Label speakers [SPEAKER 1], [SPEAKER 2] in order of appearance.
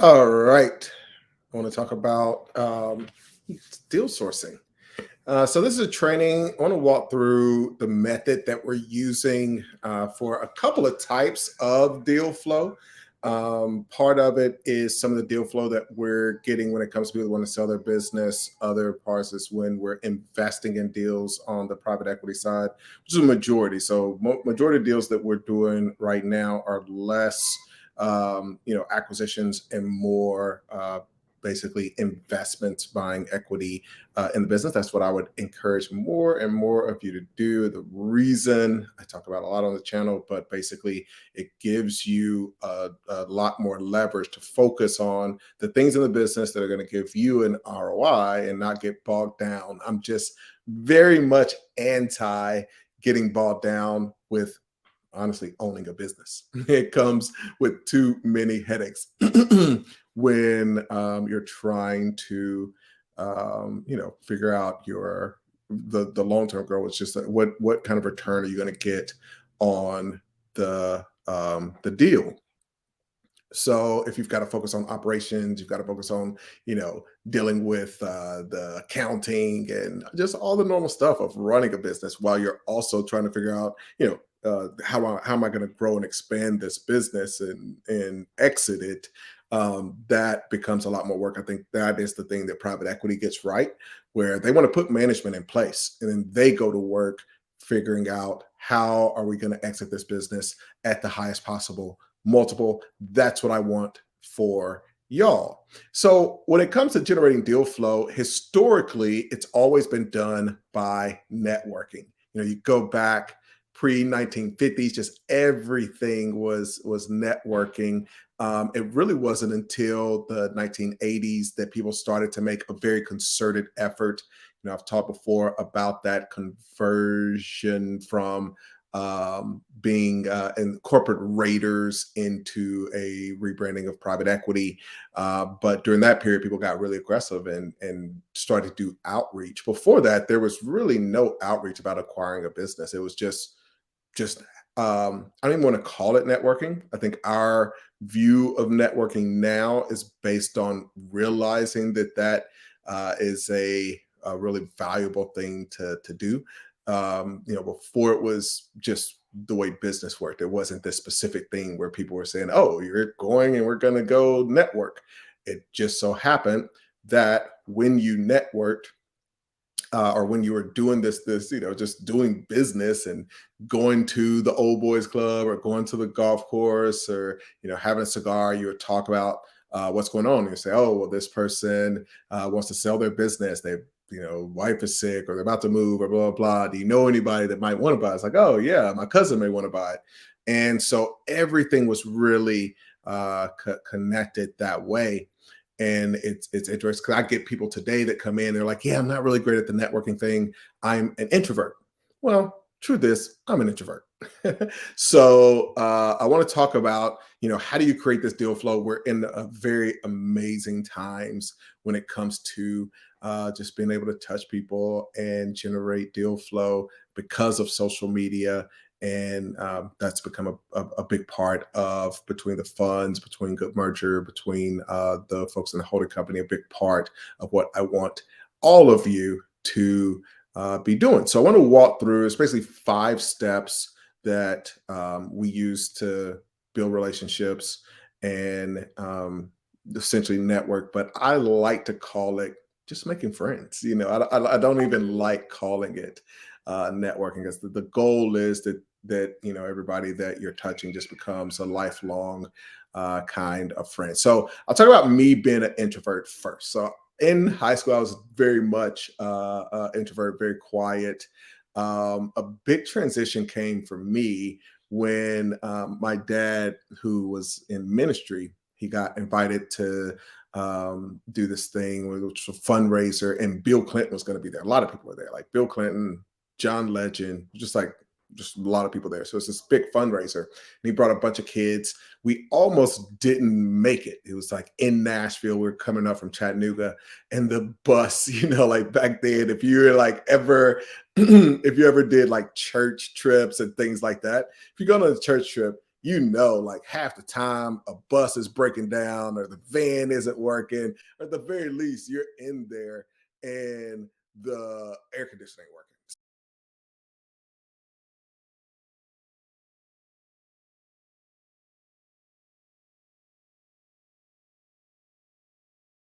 [SPEAKER 1] All right. I want to talk about deal sourcing. So this is a training. I want to walk through the method that we're using for a couple of types of deal flow. Part of it is some of the deal flow that we're getting when it comes to people who want to sell their business. Other parts is when we're investing in deals on the private equity side, which is a majority. So majority of deals that we're doing right now are less, acquisitions and more. Basically investments, buying equity in the business. That's what I would encourage more and more of you to do. The reason I talk about a lot on the channel, but basically it gives you a lot more leverage to focus on the things in the business that are going to give you an ROI and not get bogged down. I'm just very much anti getting bogged down with honestly owning a business. It comes with too many headaches when you're trying to figure out your the long-term goal. It's just like, what kind of return are you going to get on the deal. So if you've got to focus on operations, you've got to focus on, dealing with the accounting and just all the normal stuff of running a business while you're also trying to figure out, how am I going to grow and expand this business and exit it. That becomes a lot more work. I think that is the thing that private equity gets right, where they want to put management in place and then they go to work figuring out how are we going to exit this business at the highest possible multiple. That's what I want for y'all. So when it comes to generating deal flow, historically, it's always been done by networking. You go back pre 1950s, just everything was networking. It really wasn't until the 1980s that people started to make a very concerted effort. I've talked before about that conversion from being in corporate raiders into a rebranding of private equity. But during that period, people got really aggressive and started to do outreach. Before that, there was really no outreach about acquiring a business. It was just I don't even want to call it networking. I think our view of networking now is based on realizing that is a really valuable thing to do. Before it was just the way business worked. It wasn't this specific thing where people were saying, "Oh, you're going and we're going to go network." It just so happened that when you networked, or when you were doing this, just doing business and going to the old boys club or going to the golf course or, having a cigar, you would talk about what's going on. You say, oh, well, this person wants to sell their business. Wife is sick or they're about to move or blah, blah, blah. Do you know anybody that might want to buy it? It's like, oh yeah, my cousin may want to buy it. And so everything was really connected that way. And it's interesting because I get people today that come in, they're like, yeah, I'm not really great at the networking thing. I'm an introvert. Well, truth is, I'm an introvert. So I want to talk about, how do you create this deal flow? We're in a very amazing times when it comes to just being able to touch people and generate deal flow because of social media. And that's become a big part of between the funds, between Good Merger, between the folks in the holding company, a big part of what I want all of you to be doing. So I want to walk through, it's basically 5 steps that we use to build relationships and essentially network. But I like to call it just making friends. I don't even like calling it networking, because the goal is that everybody that you're touching just becomes a lifelong kind of friend. So I'll talk about me being an introvert first. So in high school, I was very much introvert, very quiet. A big transition came for me when my dad, who was in ministry, he got invited to do this thing, which was a fundraiser, and Bill Clinton was going to be there. A lot of people were there, like Bill Clinton, John Legend, just a lot of people there. So it's this big fundraiser. And he brought a bunch of kids. We almost didn't make it. It was like in Nashville. We were coming up from Chattanooga, and the bus, like back then, if you were like ever, if you ever did like church trips and things like that, if you go on a church trip, you know, like half the time a bus is breaking down or the van isn't working, or at the very least, you're in there and the air conditioning ain't working.